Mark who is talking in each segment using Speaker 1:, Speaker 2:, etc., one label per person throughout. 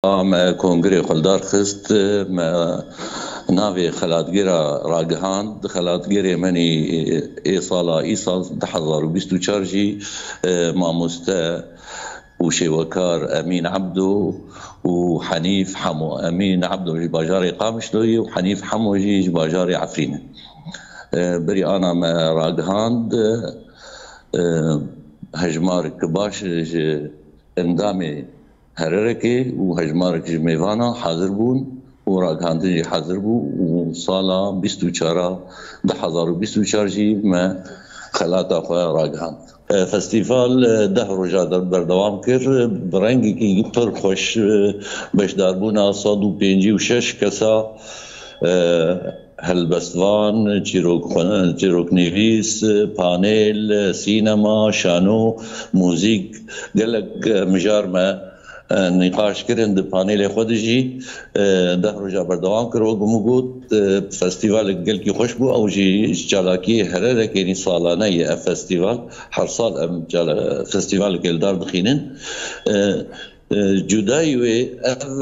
Speaker 1: ما کنگره خلدار خست ما ناوی خلاتگیرا راگهاند خلاتگیری منی ایسال 2024 جی ماموستا وشيوكار أمين عبدو وحنيف حمو. أمين عبدو جباجاري قامشلوي وحنيف حمو جباجاري عفرينة. بري أنا ما راجهاند هجمارك باش اندامي هرركي وهجمارك جميفانا حاضر بون وراجهاندجي حاضر بو وصالا 2024 جي ما خلاتا خواه راجهاند. فستیوال 10 روزه بردوام کرد برنگی که پر خوش بش داربونا 156 کسا هلبستوان چیروک نویس پانیل سینما شانو موزیک گلک مجار ما نقاش کردن در پانیل خودشی 10 روزه بردوام کرد و گمگود فستیوال گلکی خوش بو او جی جالاکی هره که سالانه یه فستیوال هر سال فستیوال گلدار دخینن جدایی و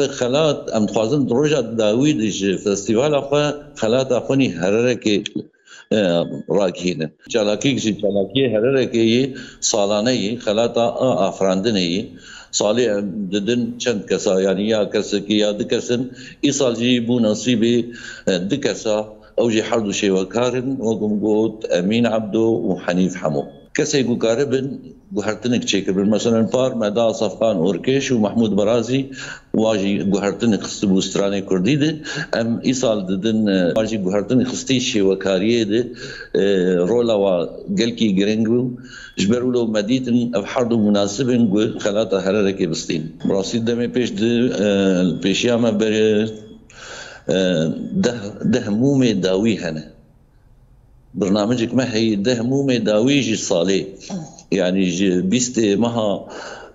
Speaker 1: خلات ام خوازن روزه داویدش فستیوال اخوا خلات اخوانی هره که راکینن جالاکی هره که سالانه خلات آفراندنه سالی ددن چند کسا یعنی یا کسی که یا دکسن ای سال جی بو نصیبی دکسا او جی حردو شیوکارن وگم گوت امین عبدو و حنیف حمو کسی گو کاربن گو هرتنک چیکر بن مثلا پار مدا صفقان اورکش و محمود برازی واجی گو هرتنک خستبو استرانه کردی ده ام ای سال ددن واجی گو هرتنک خستی شیوکاریه ده رولا و گلکی گرنگو جبرولو مديتن او حردو مناسبن خلاطة هرركي بستين براسيد دمي پیش ياما بر ده مومي داوي هنا برنامجك ما هي ده مومي داوي جي صالي يعني بيست مها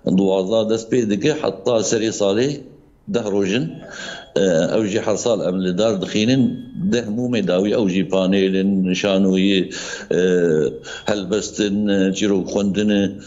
Speaker 1: دوازا دست بيدك حتى سري صالي ده روجن او جي حصال ام لدار دخينن ده مومي داوي او جي بانيلن شانوي هلبستن جيرو خوندن